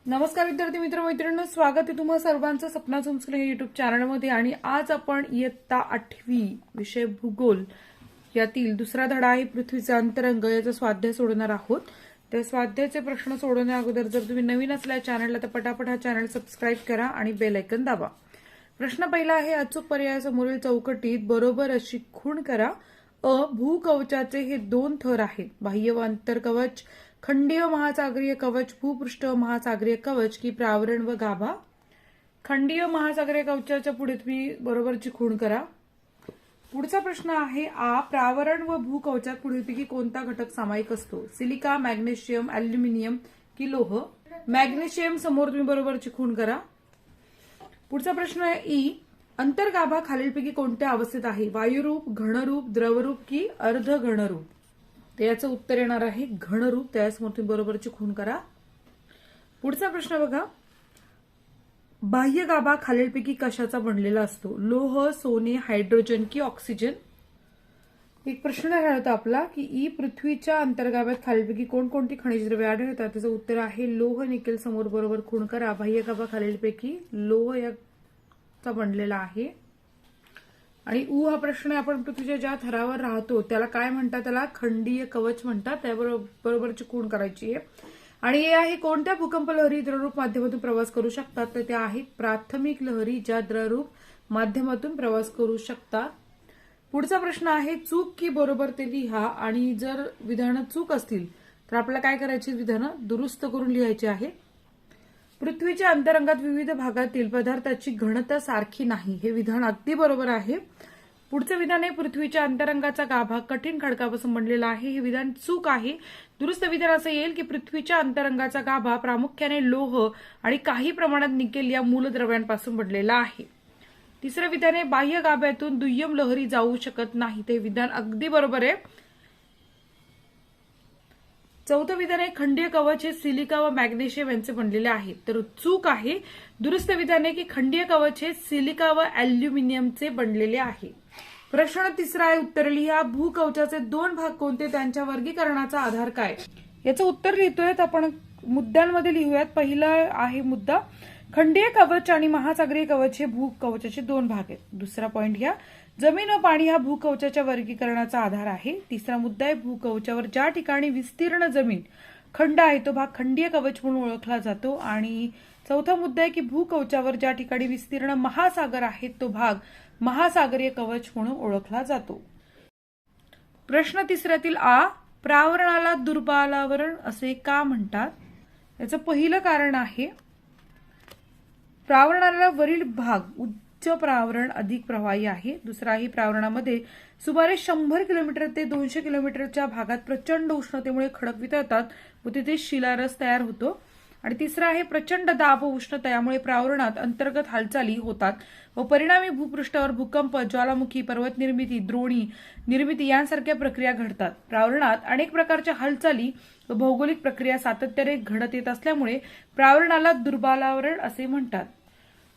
नमस्कार विद्यार्थी मित्र मैत्रिणींनो, स्वागत आहे तुम्हा सर्वांचं सपना होमस्कूल या युट्यूब चॅनलमध्ये। आणि आज आपण इयत्ता 8वी विषय भूगोल यातील दुसरा धडा आहे पृथ्वीचा अंतरंग याचा स्वाध्याय सोडवणार आहोत। त्या स्वाध्यायाचे प्रश्न सोडवण्या अगोदर जर तुम्ही नवीन असल्या चॅनलला तर पटापट हा चॅनल सबस्क्राइब करा आणि बेल आयकॉन दाबा। प्रश्न पहिला आहे, अचूक पर्यायासमोरील चौकटीत बरोबर अशी खूण करा। भूकवचाचे हे दोन थर आहेत, बाह्य व अंतर कवच, खंडीय महासागरीय कवच, भूपृष्ठ महासागरीय कवच की प्रावरण व गाभा। खंडीय महासागरीय कवचाच्या पुढे तुम्ही बरोबरची खूण करा। पुढचा प्रश्न आहे, प्रावरण व भूकवचात पुढीलपैकी कोणता घटक सामायिक असतो? सिलिका, मॅग्नेशियम, अॅल्युमिनियम की लोह? मॅग्नेशियम समोर तुम्ही बरोबरची खूण करा। पुढचा प्रश्न आहे, अंतर्गाभा खालीलपैकी कोणत्या अवस्थेत आहे? वायुरूप, घनरूप, द्रवरूप की अर्ध घनरूप? तर याचं उत्तर येणार आहे घनरूप। त्यासमोर तुम्ही बरोबरची खूण करा। पुढचा प्रश्न बघा, बाह्य गाभा खालीलपैकी कशाचा बनलेला असतो? लोह, सोने, हायड्रोजन की ऑक्सिजन? एक प्रश्न राहिला आपला की पृथ्वीच्या अंतर्गाभात खालीलपैकी कोणकोणती खनिज द्रव्ये आढळतात? त्याचं उत्तर आहे लोह, निकेल। समोर बरोबर खूण करा। बाह्य गाभा खालीलपैकी लोह याचा बनलेला आहे। आणि हा प्रश्न आहे, आपण पृथ्वीच्या ज्या थरावर राहतो त्याला काय म्हणतात? त्याला खंडीय कवच म्हणतात। त्याबरोबरची खूण करायची आहे। आणि हे आहे, कोणत्या भूकंप लहरी द्रवरूप माध्यमातून प्रवास करू शकतात? तर त्या आहेत प्राथमिक लहरी, ज्या द्रवरूप माध्यमातून प्रवास करू शकतात। पुढचा प्रश्न आहे, चूक की बरोबर ते लिहा। आणि जर विधानं चूक असतील तर आपल्याला काय करायची? विधानं दुरुस्त करून लिहायची आहे। पृथ्वीच्या अंतरंगात विविध भागातील पदार्थाची घनता सारखी नाही, हे विधान अगदी बरोबर आहे। पुढचं विधान आहे, पृथ्वीच्या अंतरंगाचा गाभा कठीण खडकापासून बनलेला आहे, हे विधान चूक आहे। दुरुस्त विधान असं येईल की पृथ्वीच्या अंतरंगाचा गाभा प्रामुख्याने लोह आणि काही प्रमाणात निकेल या मूलद्रव्यांपासून बनलेला आहे। तिसरं विधान आहे, बाह्य गाभ्यातून दुय्यम लहरी जाऊ शकत नाही, ते विधान अगदी बरोबर आहे। चौथं विधान आहे, खंडीय कवच हे सिलिका व मॅग्नेशियम यांचे बनलेले आहे, तर चूक आहे। दुरुस्त विधान आहे की खंडीय कवच हे सिलिका व अॅल्युमिनियमचे बनलेले आहे। प्रश्न तिसरा आहे, उत्तर लिहा। भूकवचाचे दोन भाग कोणते? त्यांच्या वर्गीकरणाचा आधार काय? याचं उत्तर लिहितोय आपण मुद्द्यांमध्ये लिहूयात। पहिला आहे मुद्दा, खंडीय कवच आणि महासागरीय कवच हे भूकवचाचे दोन भाग आहेत। दुसरा पॉइंट घ्या, जमीन व पाणी हा भूकवचाच्या वर्गीकरणाचा आधार आहे। तिसरा मुद्दा आहे, भूकवचावर ज्या ठिकाणी विस्तीर्ण जमीन खंड आहे तो भाग खंडीय कवच म्हणून ओळखला जातो। आणि चौथा मुद्दा आहे की भूकवचावर ज्या ठिकाणी विस्तीर्ण महासागर आहे तो भाग महासागरीय कवच म्हणून ओळखला जातो। प्रश्न तिसऱ्यातील प्रावरणाला दुर्बलावरण असे का म्हणतात? याचं पहिलं कारण आहे, प्रावरणाला वरील भाग उच्च प्रावरण अधिक प्रवाही आहे। दुसरा आहे, प्रावरणामध्ये सुमारे 100 किलोमीटर ते 200 किलोमीटरच्या भागात प्रचंड उष्णतेमुळे खडक वितळतात व तिथे शिलारस तयार होतो। आणि तिसरा आहे, प्रचंड दाब व उष्णता यामुळे प्रावरणात अंतर्गत हालचाली होतात व परिणामी भूपृष्ठावर भूकंप, ज्वालामुखी, पर्वत निर्मिती, द्रोणी निर्मिती यांसारख्या प्रक्रिया घडतात। प्रावरणात अनेक प्रकारच्या हालचाली व भौगोलिक प्रक्रिया सातत्याने घडत येत असल्यामुळे प्रावरणाला दुर्बलावरण असे म्हणतात।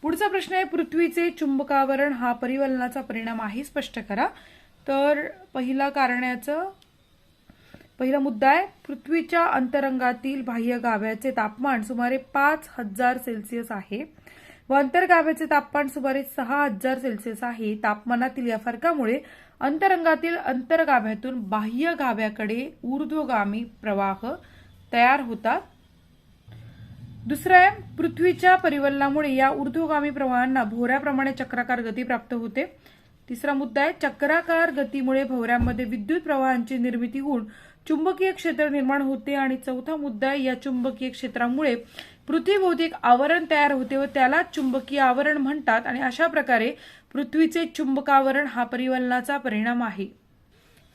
पुढचा प्रश्न आहे, पृथ्वीचे चुंबकावरण हा परिवलनाचा परिणाम आहे, स्पष्ट करा। तर पहिला मुद्दा आहे, पृथ्वीच्या अंतरंगातील बाह्य गाभ्याचे तापमान सुमारे 5000 सेल्सिअस आहे व अंतर्गाभ्याचे तापमान सुमारे 6000 सेल्सिअस आहे। तापमानातील या फरकामुळे अंतरंगातील अंतर्गाभ्यातून बाह्य गाभ्याकडे ऊर्ध्वगामी प्रवाह तयार होतात। दुसरं आहे, पृथ्वीच्या परिवलनामुळे या ऊर्ध्वगामी प्रवाहांना भोवऱ्याप्रमाणे चक्राकार गती प्राप्त होते। तिसरा मुद्दा आहे, चक्राकार गतीमुळे भोवऱ्यामध्ये विद्युत प्रवाहांची निर्मिती होऊन चुंबकीय क्षेत्र निर्माण होते। आणि चौथा मुद्दा आहे, या चुंबकीय क्षेत्रामुळे पृथ्वीभोवती एक आवरण तयार होते व त्याला चुंबकीय आवरण म्हणतात। आणि अशा प्रकारे पृथ्वीचे चुंबकावरण हा परिवलनाचा परिणाम आहे।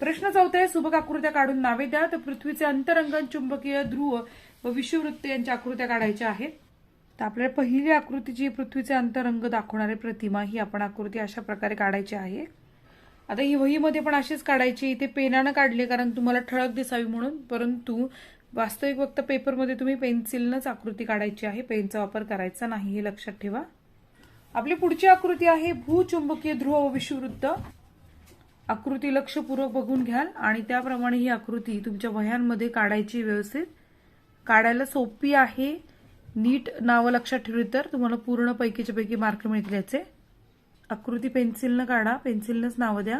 प्रश्न चौथा आहे, सुबक आकृत्या काढून नावे द्या। तर पृथ्वीचे अंतरंगन, चुंबकीय ध्रुव व विषुववृत्त यांच्या आकृत्या काढायच्या आहेत। तर आपल्याला पहिली आकृती जी पृथ्वीचे अंतरंग दाखवणारी प्रतिमा, ही आपण आकृती अशा प्रकारे काढायची आहे। आता ही वहीमध्ये पण अशीच काढायची, इथे पेनानं काढली कारण तुम्हाला ठळक दिसावी म्हणून, परंतु वास्तविक फक्त पेपरमध्ये तुम्ही पेन्सिलनंच आकृती काढायची आहे, पेनचा वापर करायचा नाही, हे लक्षात ठेवा। आपली पुढची आकृती आहे भूचुंबकीय ध्रुव व विषुववृत्त। आकृती लक्षपूर्वक बघून घ्याल आणि त्याप्रमाणे ही आकृती तुमच्या वह्यांमध्ये काढायची, व्यवस्थित काढायला सोपी आहे। नीट नावं लक्षात ठेवली तर तुम्हाला पूर्ण पैकीच्या पैकी मार्क मिळतील याचे. आकृती पेन्सिलनं काढा, पेन्सिलनंच नावं द्या.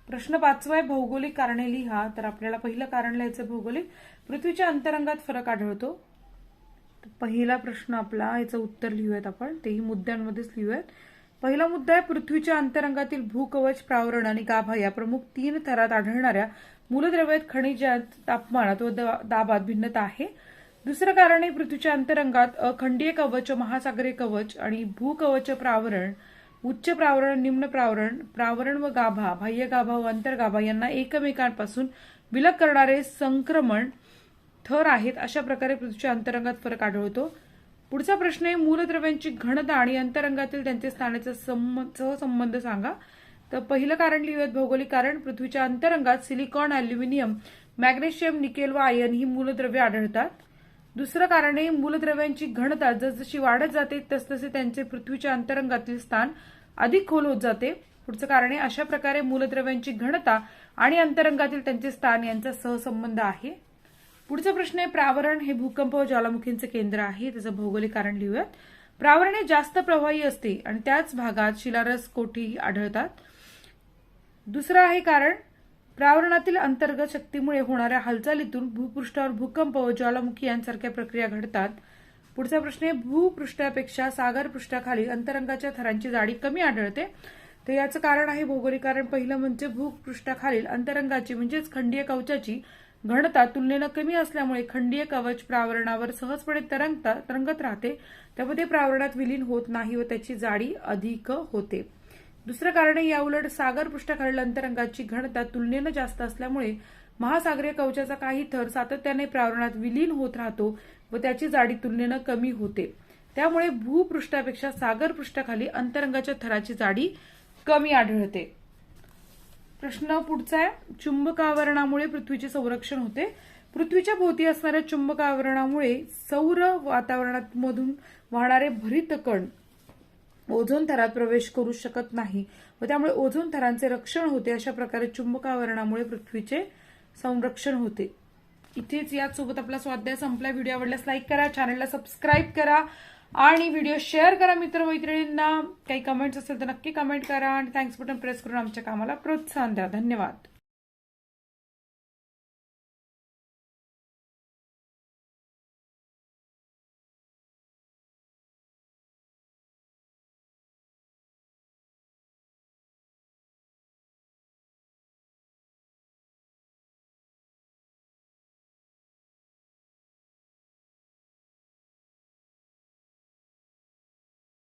प्रश्न 5 आहे, भौगोलिक कारणे लिहा. तर आपल्याला पहिलं कारण लिहायचं भौगोलिक. पृथ्वीच्या अंतरंगात फरक आढळतो. पहिला प्रश्न आपला, याचं उत्तर लिहूयात आपण, तेही मुद्द्यांमध्येच लिहूयात. पहिला मुद्दा आहे, पृथ्वीच्या अंतरंगातील भूकवच, प्रावरण आणि गाभा या प्रमुख 3 थरात आढळणाऱ्या मूलद्रव्यात, खनिजात, तापमानात व दाबात भिन्नता आहे. दुसरं कारण आहे, पृथ्वीच्या अंतरंगात अखंडीय कवच, महासागरीय कवच आणि भूकवच, प्रावरण, उच्च प्रावरण, निम्न प्रावरण, प्रावरण व गाभा, बाह्य गाभा व अंतर्गाभा यांना एकमेकांपासून विलग करणारे संक्रमण थर आहेत. अशा प्रकारे पृथ्वीच्या अंतरंगात फरक आढळतो. पुढचा प्रश्न आहे, मूलद्रव्यांची घनता आणि अंतरंगातील त्यांचे स्थानाचा सहसंबंध सांगा. तर पहिलं कारण लिहूयात भौगोलिक कारण. पृथ्वीच्या अंतरंगात सिलिकॉन, अल्युमिनियम, मॅग्नेशियम, निकेल व आयन ही मूलद्रव्ये आढळतात. दुसरं कारण आहे, मूलद्रव्यांची घनता जसजशी वाढत जाते तसतसे त्यांचे पृथ्वीच्या अंतरंगातील स्थान अधिक खोल होत जाते. पुढचं कारण आहे, अशा प्रकारे मूलद्रव्यांची घनता आणि अंतरंगातील त्यांचे स्थान यांचा सहसंबंध आहे. पुढचा प्रश्न आहे, प्रावरण हे भूकंप व ज्वालामुखींचे केंद्र आहे. त्याचं भौगोलिक कारण लिहूयात. प्रावरण हे जास्त प्रवाही असते आणि त्याच भागात शिलारस, कोठी आढळतात. दुसरं आहे कारण, प्रावरणातील अंतर्गत शक्तीमुळे होणाऱ्या हालचालीतून भूपृष्ठावर भूकंप व ज्वालामुखी यांसारख्या प्रक्रिया घडतात. पुढचा प्रश्न आहे, भूपृष्ठापेक्षा सागरपृष्ठाखाली अंतरंगाच्या थरांची जाडी कमी आढळते. तर याचं कारण आहे भौगोलिक कारण. पहिलं म्हणजे भूपृष्ठाखालील अंतरंगाची म्हणजेच खंडीय कवचाची घनता तुलनेनं कमी असल्यामुळे खंडीय कवच प्रावरणावर सहजपणे तरंगत राहते, त्यामुळे ते प्रावरणात विलीन होत नाही व त्याची जाडी अधिक होते. दुसरं कारण आहे, याउलट सागर पृष्ठाखालील अंतरंगाची घनता तुलनेनं जास्त असल्यामुळे महासागरीय कवचाचा काही थर सातत्याने प्रावरणात विलीन होत राहतो व त्याची जाडी तुलनेनं कमी होते. त्यामुळे भूपृष्ठापेक्षा सागर पृष्ठाखाली अंतरंगाच्या थराची जाडी कमी आढळते. प्रश्न पुढचा आहे, चुंबकावरणामुळे पृथ्वीचे संरक्षण होते. पृथ्वीच्या भोवती असणाऱ्या चुंबकावरणामुळे सौर वातावरणामधून वाहणारे भरित कण ओझोन थरात प्रवेश करू शकत नाही व त्यामुळे ओझोन थरांचे रक्षण होते. अशा प्रकारे चुंबकावरणामुळे पृथ्वीचे संरक्षण होते. इथेच याचसोबत आपला स्वाध्याय संपला. व्हिडिओ आवडल्यास लाईक करा, चॅनलला सबस्क्राईब करा आणि व्हिडिओ शेअर करा मित्रमैत्रिणींना. काही कमेंट्स असेल तर नक्की कमेंट करा आणि थँक्स बटन प्रेस करून आमच्या कामाला प्रोत्साहन द्या. धन्यवाद.